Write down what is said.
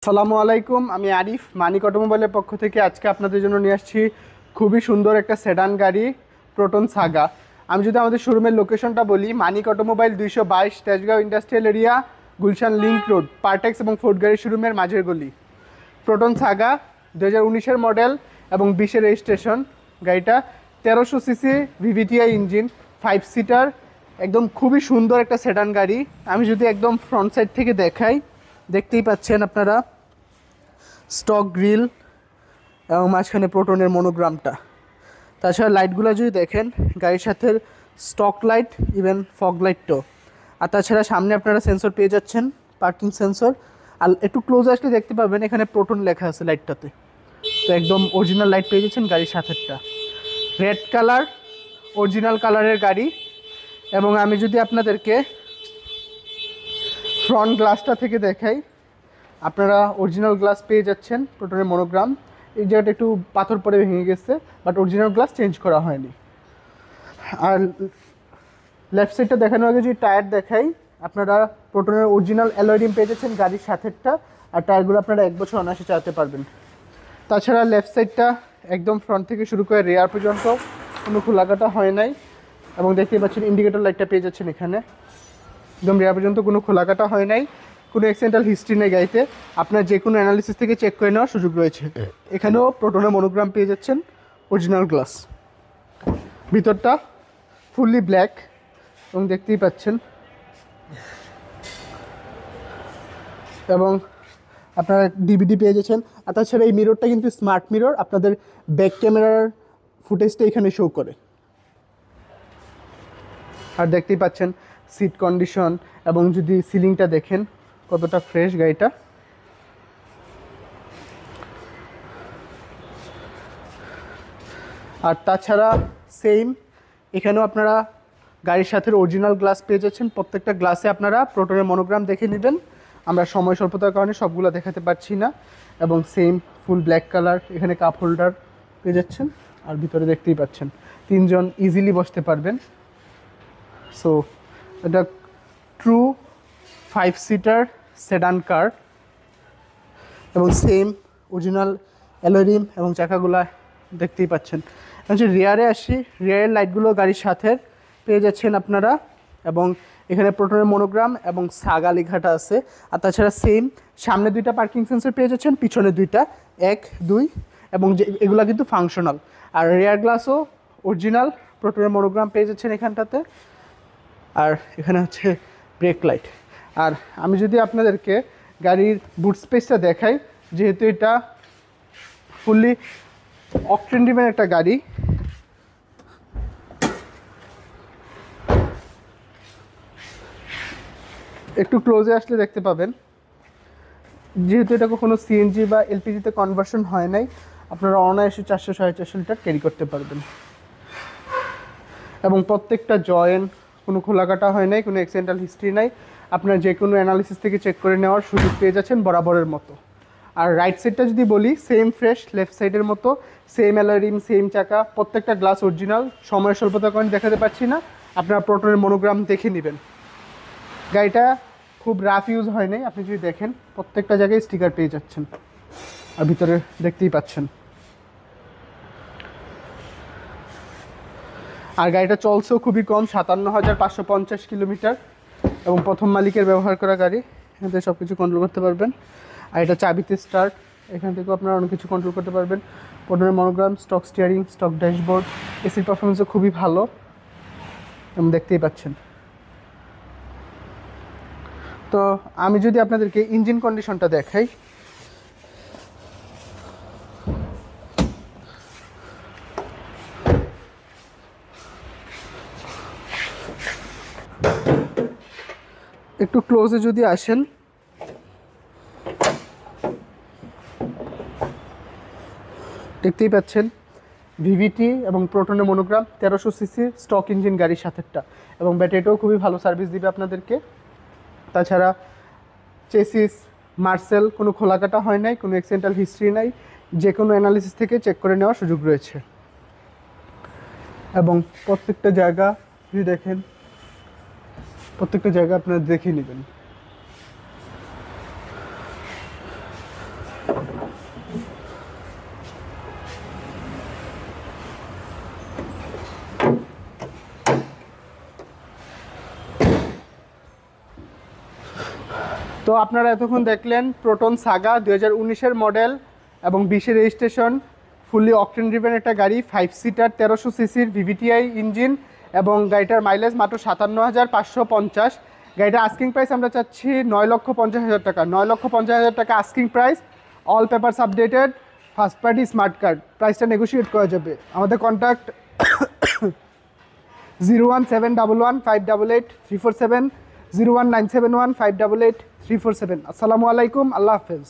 আসসালামু আলাইকুম, আমি আরিফ মানিক অটোমোবাইলের পক্ষ থেকে আজকে আপনাদের জন্য নিয়ে আসছি খুবই সুন্দর একটা সেডান গাড়ি প্রোটন সাগা। আমি যদি আমাদের শোরুমের লোকেশনটা বলি, Manik automobile 222 Tejgaon industrial area, Gulshan link road, Partex এবং ফোর্ড গাড়ি শোরুমের মাঝের গলি। প্রোটন সাগা 2019-এর মডেল এবং 20-এর রেজিস্ট্রেশন। গাড়িটা 1300 সিসি ভিভিটিআই ইঞ্জিন, 5 সিটার, একদম খুবই সুন্দর একটা সেডান গাড়ি। আমি যদি একদম ফ্রন্ট সাইড থেকে দেখাই, দেখতেই পাচ্ছেন আপনারা স্টক গ্রিল এবং মাঝখানে প্রোটনের মনোগ্রামটা। তাছাড়া লাইটগুলো যদি দেখেন, গাড়ির সাথে স্টক লাইট, ইভেন ফগ লাইটটাও। আর তাছাড়া সামনে আপনারা সেন্সর পেয়ে যাচ্ছেন, পার্কিং সেন্সর। আর একটু ক্লোজ আসলে দেখতে পাবেন এখানে প্রোটন লেখা আছে লাইটটাতে। তো একদম অরিজিনাল লাইট পেয়ে যাচ্ছেন গাড়ির সাথেরটা। রেড কালার, অরিজিনাল কালারের গাড়ি। এবং আমি যদি আপনাদেরকে ফ্রন্ট গ্লাসটা থেকে দেখাই, আপনারা অরিজিনাল গ্লাস পেয়ে যাচ্ছেন, প্রোটনের মনোগ্রাম। এই জায়গাটা একটু পাথর পরে ভেঙে গেছে, বাট অরিজিনাল গ্লাস চেঞ্জ করা হয়নি। আর লেফট সাইডটা দেখানোর আগে যদি টায়ার দেখাই, আপনারা প্রোটনের অরিজিনাল অ্যালয় রিম পেয়ে যাচ্ছেন গাড়ির সাথেরটা। আর টায়ারগুলো আপনারা 1 বছর অনায়াসে চালাতে পারবেন। তাছাড়া লেফট সাইডটা একদম ফ্রন্ট থেকে শুরু করে রেয়ার পর্যন্ত কোনো খোলাকাটা হয় নাই। এবং দেখতেই পাচ্ছেন ইন্ডিকেটর লাইটটা পেয়ে যাচ্ছেন এখানে, একদম রেয়ার পর্যন্ত কোনো খোলাকাটা হয় নাই। কোনো অ্যাক্সিডেন্টাল হিস্ট্রি নেই গাড়িতে। আপনার যে কোনো অ্যানালিসিস থেকে চেক করে নেওয়ার সুযোগ রয়েছে। এখানেও প্রোটনের মনোগ্রাম পেয়ে যাচ্ছেন, অরিজিনাল গ্লাস। ভিতরটা ফুললি ব্ল্যাক এবং দেখতেই পাচ্ছেন। এবং আপনারা ডিভিডি পেয়ে যাচ্ছেন। আর তাছাড়া এই মিররটা কিন্তু স্মার্ট মিরর, আপনাদের ব্যাক ক্যামেরার ফুটেজটা এখানে শো করে। আর দেখতেই পাচ্ছেন সিট কন্ডিশন, এবং যদি সিলিংটা দেখেন কতটা ফ্রেশ গাড়িটা। আর তাছাড়া সেম এখানেও আপনারা গাড়ির সাথে অরিজিনাল গ্লাস পেয়ে যাচ্ছেন। প্রত্যেকটা গ্লাসে আপনারা প্রোটনের মনোগ্রাম দেখে নেবেন। আমরা সময় স্বল্পতার কারণে সবগুলো দেখাতে পারছি না। এবং সেম ফুল ব্ল্যাক কালার, এখানে কাপ হোল্ডার পেয়ে যাচ্ছেন। আর ভিতরে দেখতেই পাচ্ছেন 3 জন ইজিলি বসতে পারবেন। সো এটা ট্রু 5 সিটার সেডান কার। এবং সেম অরিজিনাল অ্যালয় রিম এবং চাকাগুলা দেখতেই পাচ্ছেন। হচ্ছে রিয়ারে আসি, রিয়ারের লাইটগুলো গাড়ির সাথে পেয়ে যাচ্ছেন আপনারা। এবং এখানে প্রোটনের মনোগ্রাম এবং সাগা লেখাটা আছে। আর তাছাড়া সেম সামনে 2টা পার্কিং সেন্সর পেয়ে যাচ্ছেন, পিছনে 2টা, 1, 2। এবং যে এগুলা কিন্তু ফাংশনাল। আর রিয়ার গ্লাসও অরিজিনাল প্রোটনের মনোগ্রাম পেয়ে যাচ্ছেন এখানটাতে। আর এখানে হচ্ছে ব্রেক লাইট। আর আমি যদি আপনাদেরকে গাড়ির বুট স্পেসটা দেখাই, যেহেতু এটা ফুললি অকটেন ড্রিভেন একটা গাড়ি, একটু ক্লোজে আসলে দেখতে পাবেন, যেহেতু এটা কখনো সিএনজি বা এলপিজিতে কনভার্সন হয় নাই, আপনারা অনায়াসে 400 450 লিটার ক্যারি করতে পারবেন। এবং প্রত্যেকটা জয়েন্ট কোনো খোলাকাটা হয় নাই, কোনো অ্যাক্সিডেন্টাল হিস্ট্রি নাই। আপনার যে কোনো অ্যানালিসিস থেকে চেক করে নেওয়ার সুযোগ পেয়ে যাচ্ছেন বরাবরের মতো। আর রাইট সাইডটা যদি বলি, সেম ফ্রেশ লেফট সাইডের মতো, সেম অ্যালয় রিম, সেম চাকা, প্রত্যেকটা গ্লাস অরিজিনাল। সময়ের স্বল্পতার কারণে দেখাতে পাচ্ছি না, আপনারা প্রোটনের মনোগ্রাম দেখে নেবেন। গাড়িটা খুব রাফ ইউজ হয় নাই, আপনি যদি দেখেন প্রত্যেকটা জায়গায় স্টিকার পেয়ে যাচ্ছেন। আর ভিতরে দেখতেই পাচ্ছেন। আর গাড়িটা চলছেও খুবই কম, 57,550 কিলোমিটার। এবং প্রথম মালিকের ব্যবহার করা গাড়ি, এখান থেকে সব কিছু কন্ট্রোল করতে পারবেন। আর এটা চাবিতে স্টার্ট, এখান থেকেও আপনারা অনেক কিছু কন্ট্রোল করতে পারবেন। প্রোটনের monogram, stock steering, stock dashboard, এসির পারফরমেন্সও খুবই ভালো এবং দেখতেই পাচ্ছেন। তো আমি যদি আপনাদেরকে ইঞ্জিন কন্ডিশনটা দেখাই, একটু ক্লোজে যদি আসেন, দেখতেই পাচ্ছেন ভিভিটি এবং প্রোটনের মনোগ্রাম, 1300 সিসি স্টক ইঞ্জিন গাড়ির সাথেরটা। এবং ব্যাটারিটাও খুবই ভালো সার্ভিস দিবে আপনাদেরকে। তাছাড়া চেসিস মার্সেল, কোনো খোলাকাটা হয় নাই, কোনো অ্যাক্সিডেন্টাল হিস্ট্রি নাই। যে কোনো অ্যানালিসিস থেকে চেক করে নেওয়ার সুযোগ রয়েছে। এবং প্রত্যেকটা জায়গা যদি দেখেন, প্রত্যেকটা জায়গা আপনারা দেখে নেবেন। তো আপনারা এতক্ষণ দেখলেন প্রোটন সাগা 2019-এর মডেল এবং 20-এর রেজিস্ট্রেশন, ফুললি অকটেন ড্রিভেন একটা গাড়ি, 5 সিটার 1300 সিসির ভিভিটিআই ইঞ্জিন এবং গাড়িটার মাইলেজ মাত্র 57,550। গাড়িটার আস্কিং প্রাইস আমরা চাচ্ছি 9,50,000 টাকা। 9,50,000 টাকা asking price, all papers updated, first party smart card. প্রাইসটা নেগোশিয়েট করা যাবে। আমাদের কন্ট্যাক্ট 01711588347, 01971588347। আসসালামু আলাইকুম, আল্লাহ হাফেজ।